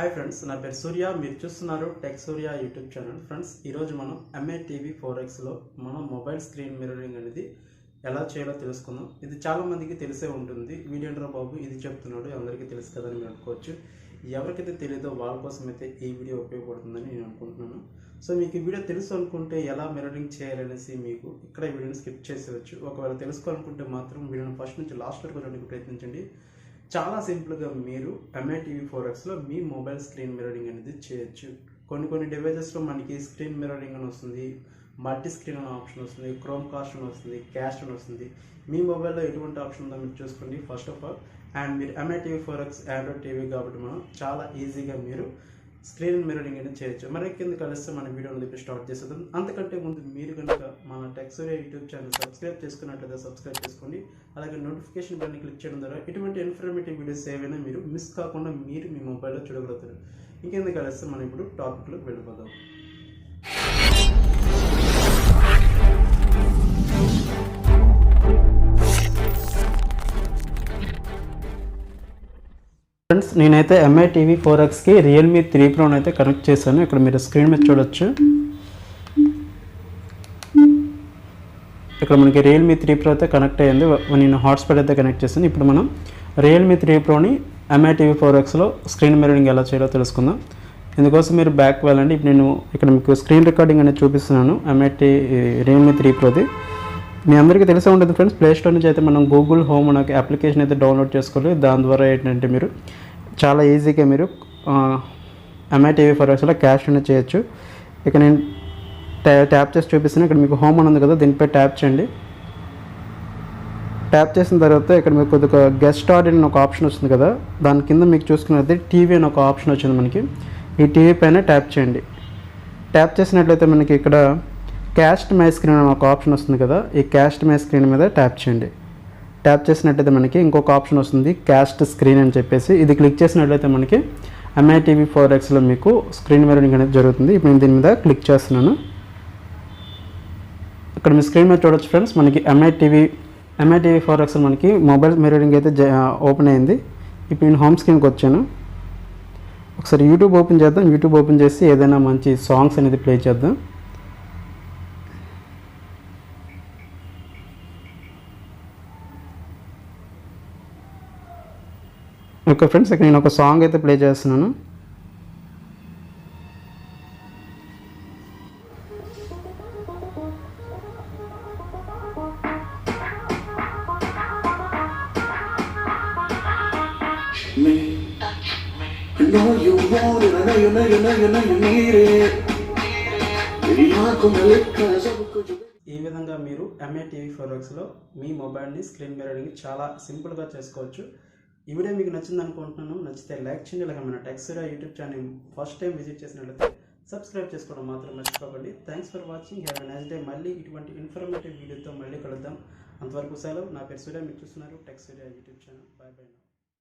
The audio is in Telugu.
హాయ్ ఫ్రెండ్స్, నా పేరు సూర్య. మీరు చూస్తున్నారు టెక్ సూర్య యూట్యూబ్ ఛానల్. ఫ్రెండ్స్, ఈరోజు మనం MITV 4Xలో మనం మొబైల్ స్క్రీన్ మిర్రరింగ్ అనేది ఎలా చేయాలో తెలుసుకుందాం. ఇది చాలా మందికి తెలిసే ఉంటుంది. వీడియోరా బాబు ఇది చెప్తున్నాడు అందరికీ తెలుసు కదని మీరు అనుకోవచ్చు. ఎవరికైతే తెలియదో వాళ్ళ కోసం అయితే ఈ వీడియో ఉపయోగపడుతుందని నేను అనుకుంటున్నాను. సో మీకు ఈ వీడియో తెలుసు అనుకుంటే ఎలా మిర్రరింగ్ చేయాలనేసి మీకు ఇక్కడ వీడియోని స్కిప్ చేసేవచ్చు. ఒకవేళ తెలుసుకోవాలనుకుంటే మాత్రం వీడియోని ఫస్ట్ నుంచి లాస్ట్ వరకు చూడడానికి ప్రయత్నించండి. చాలా సింపుల్గా మీరు MITV 4Xలో మీ మొబైల్ స్క్రీన్ మిర్రరింగ్ అనేది చేయొచ్చు. కొన్ని డివైజెస్లో మనకి స్క్రీన్ మిర్రరింగ్ అని వస్తుంది, మల్టీ స్క్రీన్ అనే ఆప్షన్ వస్తుంది, క్రోమ్ కాస్ట్ అని వస్తుంది, క్యాస్ట్ అని వస్తుంది. మీ మొబైల్లో ఎటువంటి ఆప్షన్ ఉందో మీరు చూసుకోండి ఫస్ట్ ఆఫ్ ఆల్. అండ్ మీరు MITV 4X ఆండ్రాయిడ్ టీవీ కాబట్టి మనం చాలా ఈజీగా మీరు స్క్రీన్ మిర్రరింగ్ అనేది చేయొచ్చు. మరి కింద కలిస్తే మన వీడియోని చెప్పి స్టార్ట్ చేసేద్దాం. అంతకంటే ముందు మీరు కనుక మన టెక్సూరియా యూట్యూబ్ ఛానల్ సబ్స్క్రైబ్ చేసుకున్నట్లయితే సబ్స్క్రైబ్ చేసుకోండి. అలాగే నోటిఫికేషన్ బటన్ క్లిక్ చేయడం ద్వారా ఇటువంటి ఇన్ఫర్మేటివ్ వీడియోస్ ఏవైనా మీరు మిస్ కాకుండా మీరు మీ మొబైల్లో చూడగలుగుతారు. ఇంకెందుకు కలిస్తే మనం ఇప్పుడు టాపిక్లోకి వెళ్ళిపోదాం. ఫ్రెండ్స్, నేనైతే MITV 4Xకి రియల్మీ 3 ప్రోని అయితే కనెక్ట్ చేశాను. ఇక్కడ మీరు స్క్రీన్ మీద చూడొచ్చు. ఇక్కడ మనకి రియల్మీ 3 ప్రో అయితే కనెక్ట్ అయ్యింది. నేను హాట్స్పాట్ అయితే కనెక్ట్ చేశాను. ఇప్పుడు మనం రియల్మీ 3 ప్రోని MITV 4Xలో స్క్రీన్ మిర్రరింగ్ ఎలా చేయాలో తెలుసుకుందాం. ఇందుకోసం మీరు బ్యాక్ వెళ్ళండి. ఇప్పుడు నేను ఇక్కడ మీకు స్క్రీన్ రికార్డింగ్ అనేది చూపిస్తున్నాను రియల్మీ 3 ప్రోది. మీ అందరికీ తెలిసే ఉంటుంది ఫ్రెండ్స్, ప్లేస్టోర్ నుంచి అయితే మనం గూగుల్ హోమ్ నాకు అప్లికేషన్ అయితే డౌన్లోడ్ చేసుకోవాలి. దాని ద్వారా ఏంటంటే మీరు చాలా ఈజీగా మీరు MITV 4Xలో క్యాష్ అనేది చేయొచ్చు. ఇక నేను ట్యాప్ చేసి చూపిస్తాను. ఇక్కడ మీకు హోమ్ అని ఉంది కదా, దీనిపై ట్యాప్ చేయండి. ట్యాప్ చేసిన తర్వాత ఇక్కడ మీకు కొద్దిగా గెస్ట్ స్టార్ట్ అని ఒక ఆప్షన్ వస్తుంది కదా, దాని కింద మీకు చూసుకున్నట్లయితే టీవీ అని ఒక ఆప్షన్ వచ్చింది మనకి. ఈ టీవీ పైన ట్యాప్ చేయండి. ట్యాప్ చేసినట్లయితే మనకి ఇక్కడ క్యాస్ట్ మై స్క్రీన్ అని ఒక ఆప్షన్ వస్తుంది కదా, ఈ క్యాస్ట్ మై స్క్రీన్ మీద ట్యాప్ చేయండి. ట్యాప్ చేసినట్లయితే మనకి ఇంకొక ఆప్షన్ వస్తుంది క్యాస్ట్ స్క్రీన్ అని చెప్పేసి. ఇది క్లిక్ చేసినట్లయితే మనకి MITV 4Xలో మీకు స్క్రీన్ మిర్రరింగ్ అనేది జరుగుతుంది. ఇప్పుడు నేను దీని మీద క్లిక్ చేస్తున్నాను. ఇక్కడ మీ స్క్రీన్ మీద చూడొచ్చు ఫ్రెండ్స్, మనకి MITV 4X మనకి మొబైల్ మిర్రరింగ్ అయితే ఓపెన్ అయింది. ఇప్పుడు నేను హోమ్ స్క్రీన్కి వచ్చాను. ఒకసారి యూట్యూబ్ ఓపెన్ చేద్దాం. యూట్యూబ్ ఓపెన్ చేసి ఏదైనా మంచి సాంగ్స్ అనేది ప్లే చేద్దాం. ఓకే ఫ్రెండ్స్, ఇక్కడ నేను ఒక సాంగ్ అయితే ప్లే చేస్తున్నాను. ఈ విధంగా మీరు MITV 4Xలో మీ మొబైల్ని స్క్రీన్ మిర్రరింగ్ చాలా సింపుల్గా చేసుకోవచ్చు. ఈ వీడియో మీకు నచ్చింది అనుకుంటున్నాను. నచ్చితే లైక్ చేయండి. అలాగే మన టెక్సూరియా YouTube channel first time visit చేసినట్లయితే సబ్స్క్రైబ్ చేసుకోవడం మాత్రం మర్చిపోకండి. Thanks for watching. Have a nice day. మళ్ళీ ఇటువంటి ఇన్ఫర్మేటివ్ వీడియోతో మళ్ళీ కలుద్దాం. అంతవరకు సెలవు. నా పేరు సూర్య. మీరు చూస్తున్నారు టెక్సూరియా యూట్యూబ్ ఛానల్. Bye bye.